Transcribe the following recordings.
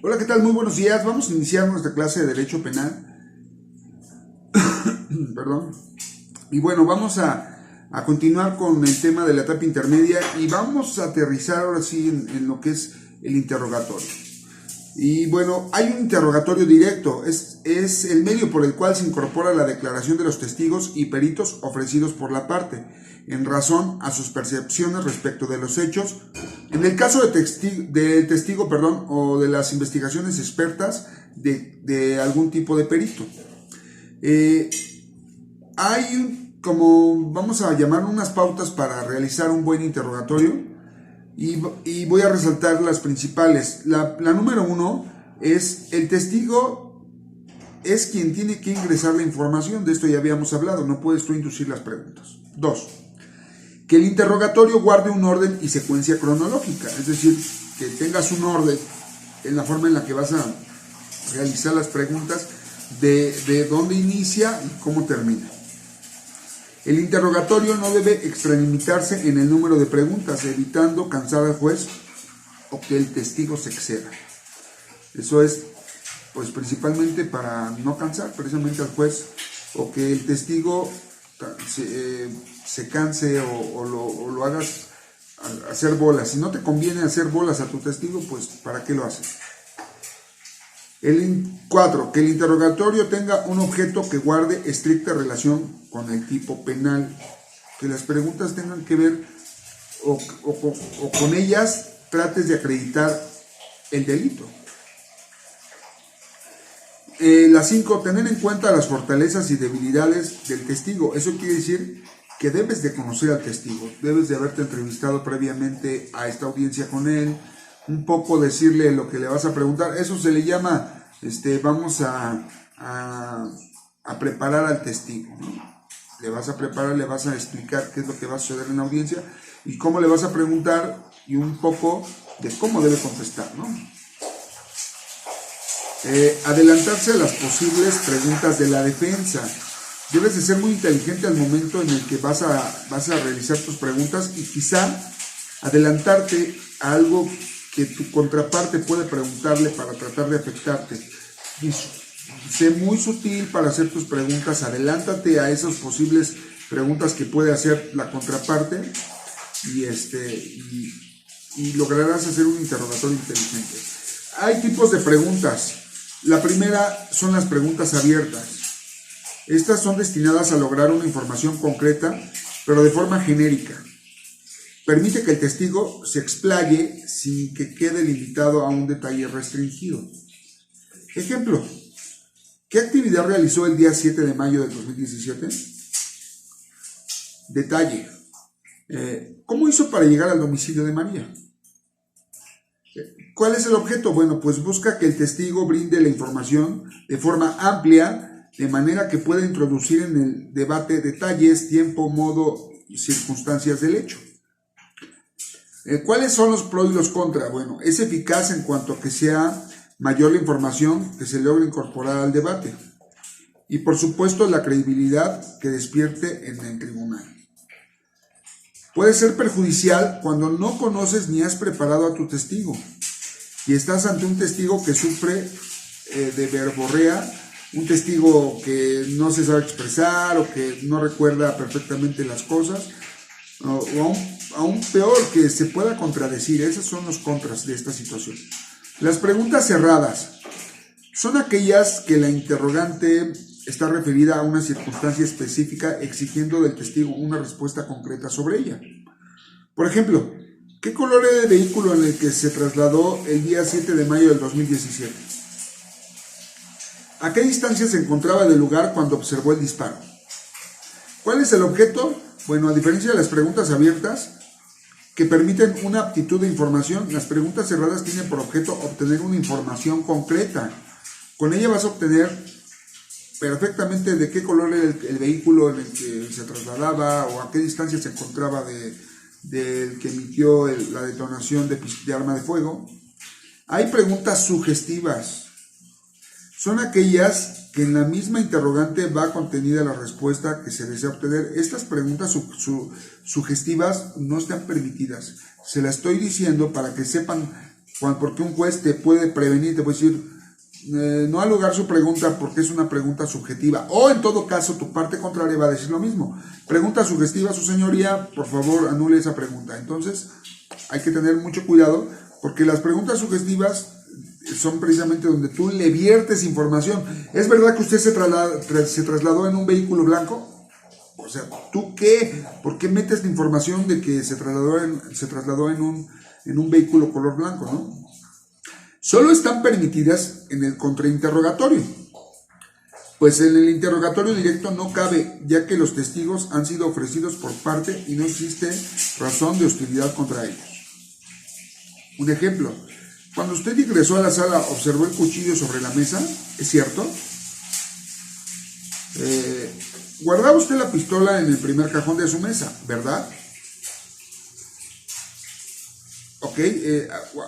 Hola, ¿qué tal? Muy buenos días. Vamos a iniciar nuestra clase de Derecho Penal. Perdón. Y bueno, vamos a continuar con el tema de la etapa intermedia y vamos a aterrizar ahora sí en lo que es el interrogatorio. Y bueno, hay un interrogatorio directo, es el medio por el cual se incorpora la declaración de los testigos y peritos ofrecidos por la parte, en razón a sus percepciones respecto de los hechos, en el caso del testigo, o de las investigaciones expertas de algún tipo de perito. Hay como vamos a llamar unas pautas para realizar un buen interrogatorio. Y voy a resaltar las principales. La número 1 es el testigo es quien tiene que ingresar la información. De esto ya habíamos hablado, no puedes tú inducir las preguntas. 2. Que el interrogatorio guarde un orden y secuencia cronológica, es decir, que tengas un orden en la forma en la que vas a realizar las preguntas, de dónde inicia y cómo termina. El interrogatorio no debe extralimitarse en el número de preguntas, evitando cansar al juez o que el testigo se exceda. Eso es, pues, principalmente para no cansar precisamente al juez o que el testigo se canse o lo hagas hacer bolas. Si no te conviene hacer bolas a tu testigo, pues, ¿para qué lo haces? 4. Que el interrogatorio tenga un objeto que guarde estricta relación con el tipo penal. Que las preguntas tengan que ver o con ellas trates de acreditar el delito. 5. Tener en cuenta las fortalezas y debilidades del testigo. Eso quiere decir que debes de conocer al testigo. Debes de haberte entrevistado previamente a esta audiencia con él. Un poco decirle lo que le vas a preguntar. Eso se le llama, vamos a preparar al testigo, ¿no? Le vas a preparar, le vas a explicar qué es lo que va a suceder en la audiencia y cómo le vas a preguntar y un poco de cómo debe contestar, ¿no? Adelantarse a las posibles preguntas de la defensa. Debes de ser muy inteligente al momento en el que vas a realizar tus preguntas y quizá adelantarte a algo que tu contraparte puede preguntarle para tratar de afectarte. Y sé muy sutil para hacer tus preguntas, adelántate a esas posibles preguntas que puede hacer la contraparte y lograrás hacer un interrogatorio inteligente. Hay tipos de preguntas. La primera son las preguntas abiertas. Estas son destinadas a lograr una información concreta, pero de forma genérica. Permite que el testigo se explaye sin que quede limitado a un detalle restringido. Ejemplo, ¿qué actividad realizó el día 7 de mayo del 2017? Detalle, ¿cómo hizo para llegar al domicilio de María? ¿Cuál es el objeto? Bueno, pues busca que el testigo brinde la información de forma amplia, de manera que pueda introducir en el debate detalles, tiempo, modo y circunstancias del hecho. ¿Cuáles son los pros y los contras? Bueno, es eficaz en cuanto a que sea mayor la información que se logra incorporar al debate. Y por supuesto la credibilidad que despierte en el tribunal. Puede ser perjudicial cuando no conoces ni has preparado a tu testigo y estás ante un testigo que sufre de verborrea, un testigo que no se sabe expresar o que no recuerda perfectamente las cosas, o aún peor, que se pueda contradecir. Esos son los contras de esta situación. Las preguntas cerradas son aquellas que la interrogante está referida a una circunstancia específica exigiendo del testigo una respuesta concreta sobre ella. Por ejemplo, ¿qué color era el vehículo en el que se trasladó el día 7 de mayo del 2017? ¿A qué distancia se encontraba del lugar cuando observó el disparo? ¿Cuál es el objeto? Bueno, a diferencia de las preguntas abiertas, que permiten una aptitud de información, las preguntas cerradas tienen por objeto obtener una información concreta. Con ella vas a obtener perfectamente de qué color era el vehículo en el que se trasladaba o a qué distancia se encontraba del que emitió la detonación de arma de fuego. Hay preguntas sugestivas. Son aquellas que en la misma interrogante va contenida la respuesta que se desea obtener. Estas preguntas sugestivas no están permitidas. Se las estoy diciendo para que sepan Porque un juez te puede prevenir, te puede decir, no al lugar su pregunta porque es una pregunta subjetiva. O en todo caso, tu parte contraria va a decir lo mismo. Pregunta sugestiva, su señoría, por favor anule esa pregunta. Entonces, hay que tener mucho cuidado porque las preguntas sugestivas son precisamente donde tú le viertes información. ¿Es verdad que usted se trasladó en un vehículo blanco? O sea, ¿tú qué? ¿Por qué metes la información de que se trasladó en un vehículo color blanco, no? Solo están permitidas en el contrainterrogatorio, pues en el interrogatorio directo no cabe, ya que los testigos han sido ofrecidos por parte y no existe razón de hostilidad contra ellos. Un ejemplo, cuando usted ingresó a la sala, observó el cuchillo sobre la mesa, ¿es cierto? Guardaba usted la pistola en el primer cajón de su mesa, ¿verdad? Ok,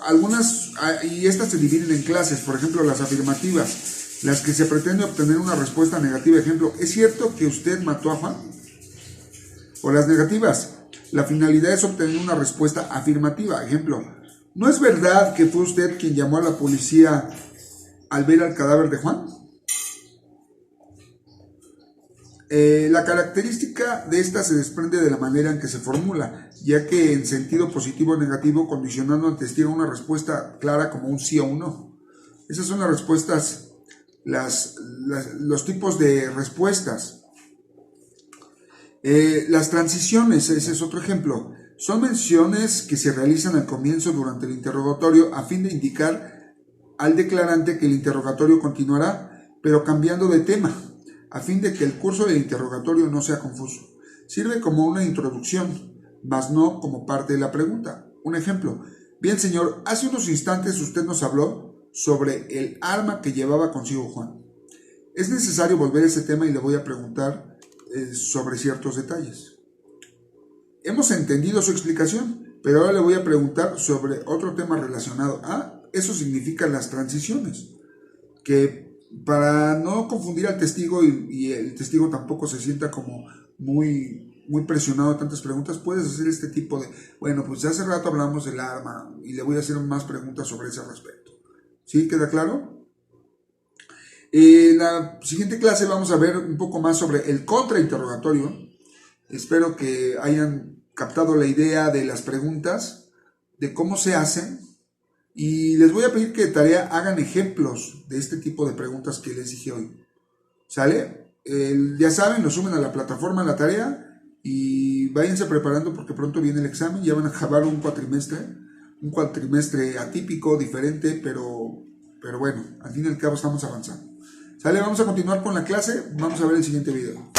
algunas, y estas se dividen en clases, por ejemplo, las afirmativas, las que se pretende obtener una respuesta negativa. Ejemplo, ¿es cierto que usted mató a Juan? O las negativas, la finalidad es obtener una respuesta afirmativa. Ejemplo, ¿no es verdad que fue usted quien llamó a la policía al ver al cadáver de Juan? La característica de esta se desprende de la manera en que se formula, ya que en sentido positivo o negativo, condicionando al testigo una respuesta clara como un sí o un no. Esas son las respuestas, los tipos de respuestas. Las transiciones, ese es otro ejemplo. Son menciones que se realizan al comienzo durante el interrogatorio a fin de indicar al declarante que el interrogatorio continuará, pero cambiando de tema, a fin de que el curso del interrogatorio no sea confuso. Sirve como una introducción, mas no como parte de la pregunta. Un ejemplo, bien señor, hace unos instantes usted nos habló sobre el arma que llevaba consigo Juan. Es necesario volver a ese tema y le voy a preguntar sobre ciertos detalles. Hemos entendido su explicación, pero ahora le voy a preguntar sobre otro tema relacionado. Eso significa las transiciones, que para no confundir al testigo y el testigo tampoco se sienta como muy presionado de tantas preguntas, puedes hacer este tipo de, bueno, pues hace rato hablamos del arma y le voy a hacer más preguntas sobre ese respecto. ¿Sí? ¿Queda claro? En la siguiente clase vamos a ver un poco más sobre el contrainterrogatorio. Espero que hayan captado la idea de las preguntas, de cómo se hacen. Y les voy a pedir que de tarea hagan ejemplos de este tipo de preguntas que les dije hoy. ¿Sale? Ya saben, lo suben a la plataforma la tarea y váyanse preparando porque pronto viene el examen. Ya van a acabar un cuatrimestre atípico, diferente, pero bueno, al fin y al cabo estamos avanzando. ¿Sale? Vamos a continuar con la clase. Vamos a ver el siguiente video.